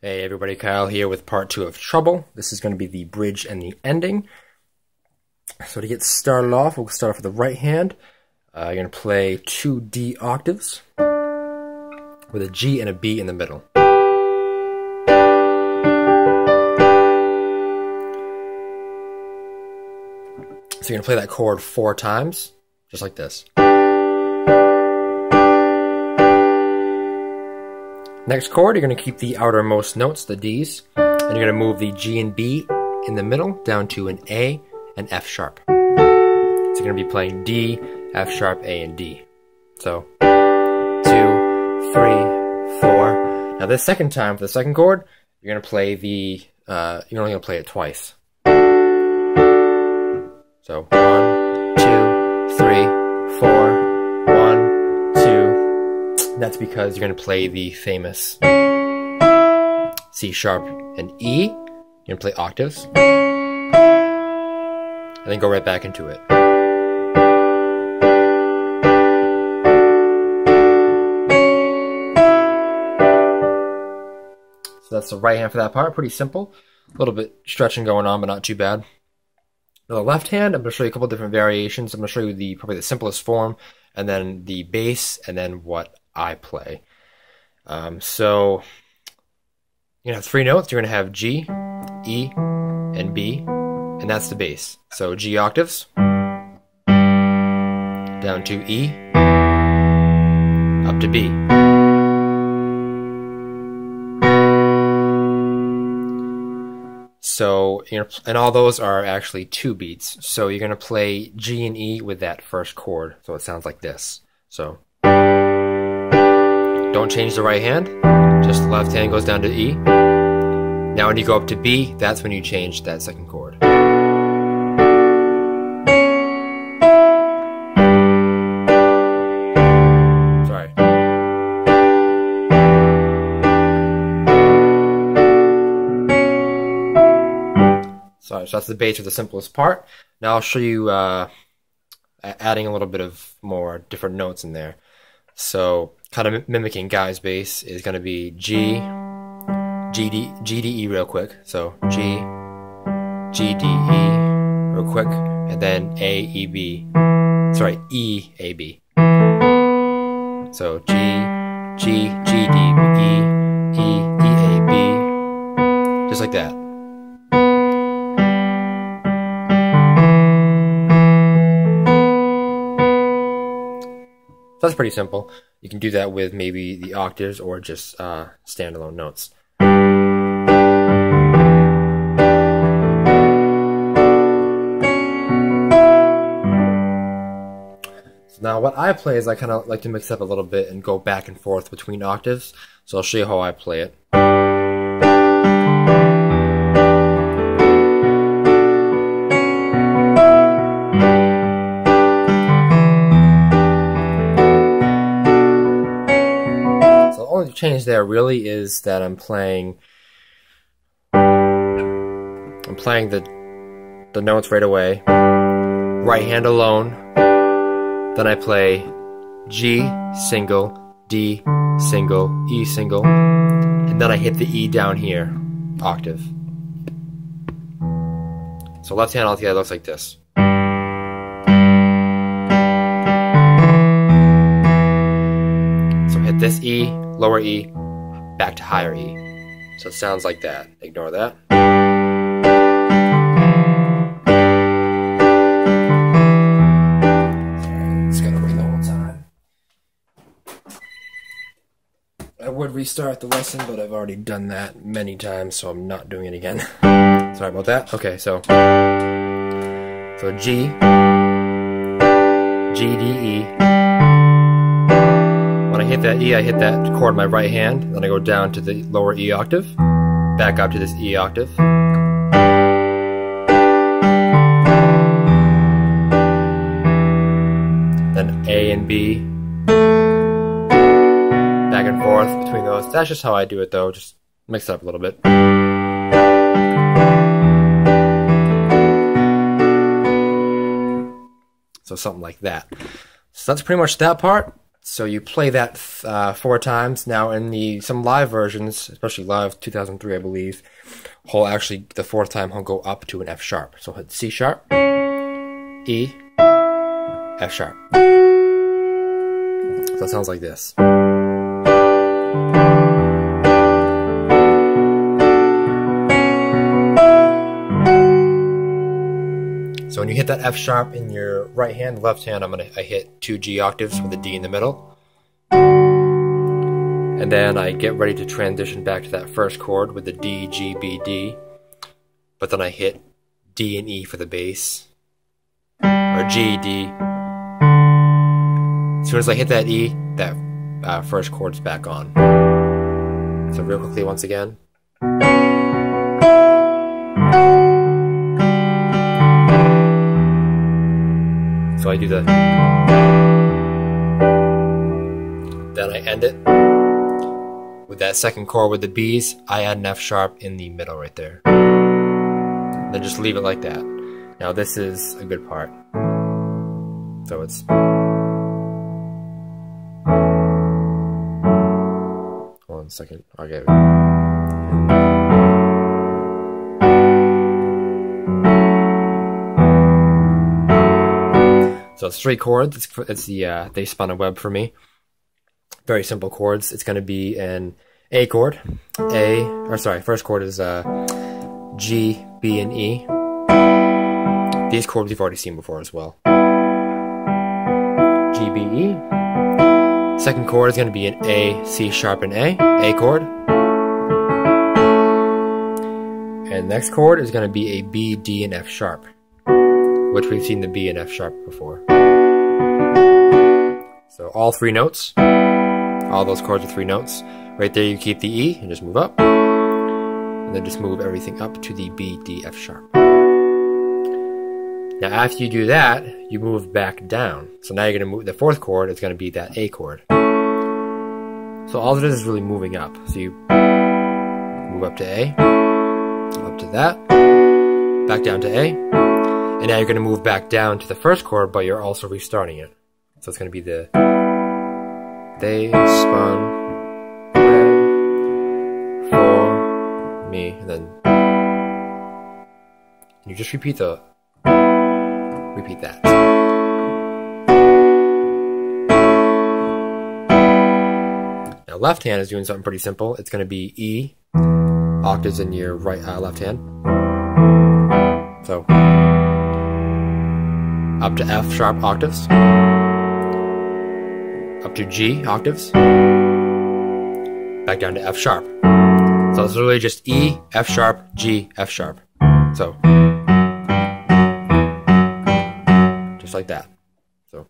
Hey everybody, Kyle here with part 2 of Trouble. This is going to be the bridge and the ending. So to get started off, we'll start off with the right hand. You're going to play 2 D octaves with a G and a B in the middle. So you're going to play that chord 4 times, just like this. Next chord, you're going to keep the outermost notes, the D's, and you're going to move the G and B in the middle down to an A and F sharp. So you're going to be playing D, F sharp, A, and D. So 2, 3, 4. Now this second time, for the second chord, you're going to play the, you're only going to play it twice. So 1, 2, 3, 4, 1, 2. That's because you're going to play the famous C sharp and E. You're going to play octaves. And then go right back into it. So that's the right hand for that part. Pretty simple. A little bit stretching going on, but not too bad. Now the left hand, I'm going to show you a couple different variations. I'm going to show you probably the simplest form, and then the bass, and then what I play. So you have 3 notes. You're going to have G, E, and B, and that's the bass. So G octaves, down to E, up to B. So, and all those are actually 2 beats. So you're going to play G and E with that first chord. So it sounds like this. So don't change the right hand, just the left hand goes down to E. Now when you go up to B, that's when you change that second chord. Sorry. So that's the bass for the simplest part. Now I'll show you adding a little bit of more different notes in there. So kind of mimicking Guy's bass is going to be G, D, E real quick. So G, D, E real quick, and then A, E, B. Sorry, E, A, B. So G, D, E, E, A, B. Just like that. So that's pretty simple. You can do that with maybe the octaves or just standalone notes. So now what I play is I kind of like to mix up a little bit and go back and forth between octaves. So I'll show you how I play it. The change there really is that I'm playing the notes right away, right hand alone, then I play G single, D single, E single, and then I hit the E down here, octave. So left hand altogether looks like this. So hit this E, lower E, back to higher E. So it sounds like that. Ignore that. Sorry, it's gonna ring the whole time. I would restart the lesson, but I've already done that many times, so I'm not doing it again. Sorry about that. Okay, so G, D, E. When I hit that E, I hit that chord with my right hand, then I go down to the lower E octave, back up to this E octave. Then A and B. Back and forth between those. That's just how I do it though, just mix it up a little bit. So something like that. So that's pretty much that part. So you play that 4 times. Now in some live versions, especially live 2003, I believe, he'll actually, the 4th time, he'll go up to an F sharp. So hit C sharp, E, F sharp. So it sounds like this. So when you hit that F sharp in your right hand, the left hand, I hit 2 G octaves with a D in the middle. And then I get ready to transition back to that first chord with the D, G, B, D. But then I hit D and E for the bass. Or G, D. As soon as I hit that E, that first chord's back on. So real quickly once again. So I do the, then I end it with that second chord with the B's. I add an F sharp in the middle right there. Then just leave it like that. Now this is a good part. So it's, hold on a second, okay. So it's 3 chords. It's the They Spun a Web for me. Very simple chords. It's going to be an A chord. First chord is G, B, and E. These chords you've already seen before as well. G, B, E. Second chord is going to be an A, C sharp, and A chord. And next chord is going to be a B, D, and F sharp, which we've seen the B and F sharp before. So all 3 notes, all those chords are 3 notes. Right there you keep the E and just move up. And then just move everything up to the B, D, F sharp. Now after you do that, you move back down. So now you're going to move, the 4th chord is going to be that A chord. So all it is really moving up. So you move up to A, up to that, back down to A. And now you're going to move back down to the first chord, but you're also restarting it. So it's going to be the They Spun Web for Me, and then you just repeat that. Now left hand is doing something pretty simple. It's going to be E octaves in your left hand. So up to F sharp octaves, up to G octaves, back down to F sharp. So it's literally just E, F sharp, G, F sharp. So just like that. So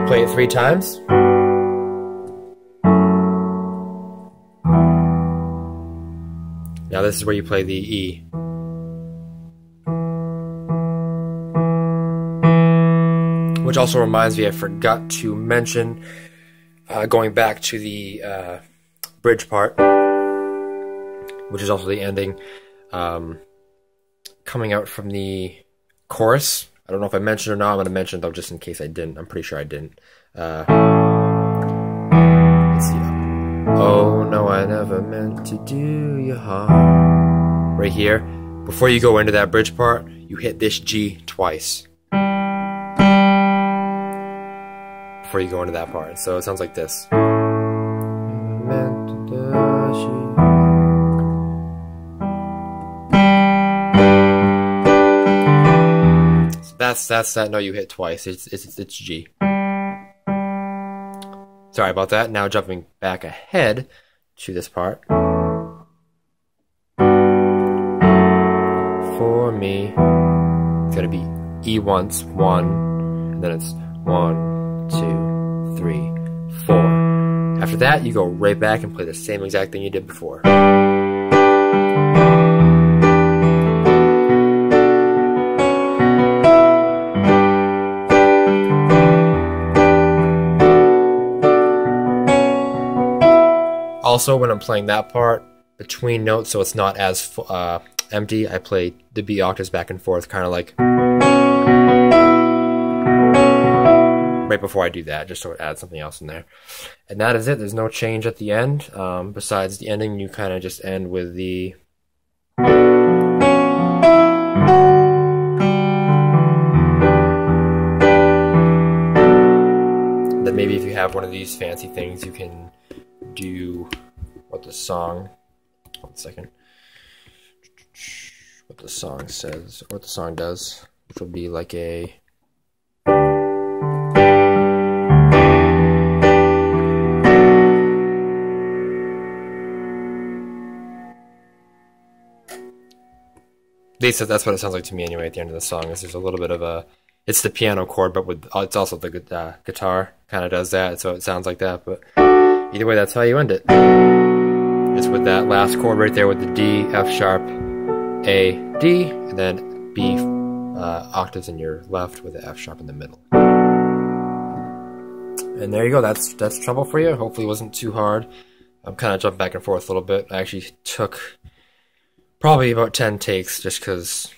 play it 3 times. Now this is where you play the E. Which also reminds me, I forgot to mention, going back to the bridge part, which is also the ending, coming out from the chorus. I don't know if I mentioned it or not. I'm going to mention it though, just in case I didn't. I'm pretty sure I didn't. Let's see. Oh no, I never meant to do you harm. Right here, before you go into that bridge part, you hit this G twice. Before you go into that part. So it sounds like this. That's that note you hit twice. It's G. Sorry about that. Now jumping back ahead to this part. For me, it's gonna be E once, 1, and then it's 1, 2, 3, 4. After that, you go right back and play the same exact thing you did before. Also, when I'm playing that part between notes, so it's not as empty, I play the B octaves back and forth, kind of like right before I do that, just so it adds something else in there. And that is it. There's no change at the end. Besides the ending, you kind of just end with the then maybe if you have one of these fancy things, you can do what the song, 1 second, what the song says, what the song does, which will be like a that's what it sounds like to me anyway at the end of the song. Is there's a little bit of a, it's the piano chord, but with it's also the guitar kind of does that, so it sounds like that. But either way, that's how you end it. It's with that last chord right there with the D, F sharp, A, D, and then B octaves in your left with the F sharp in the middle. And there you go. That's treble for you. Hopefully it wasn't too hard. I'm kind of jumping back and forth a little bit. I actually took probably about 10 takes just because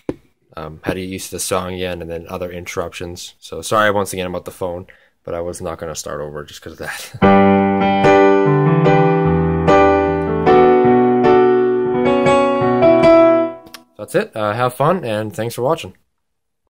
had to get used to the song again and then other interruptions. So sorry once again about the phone, but I was not going to start over just because of that. That's it. Have fun, and thanks for watching.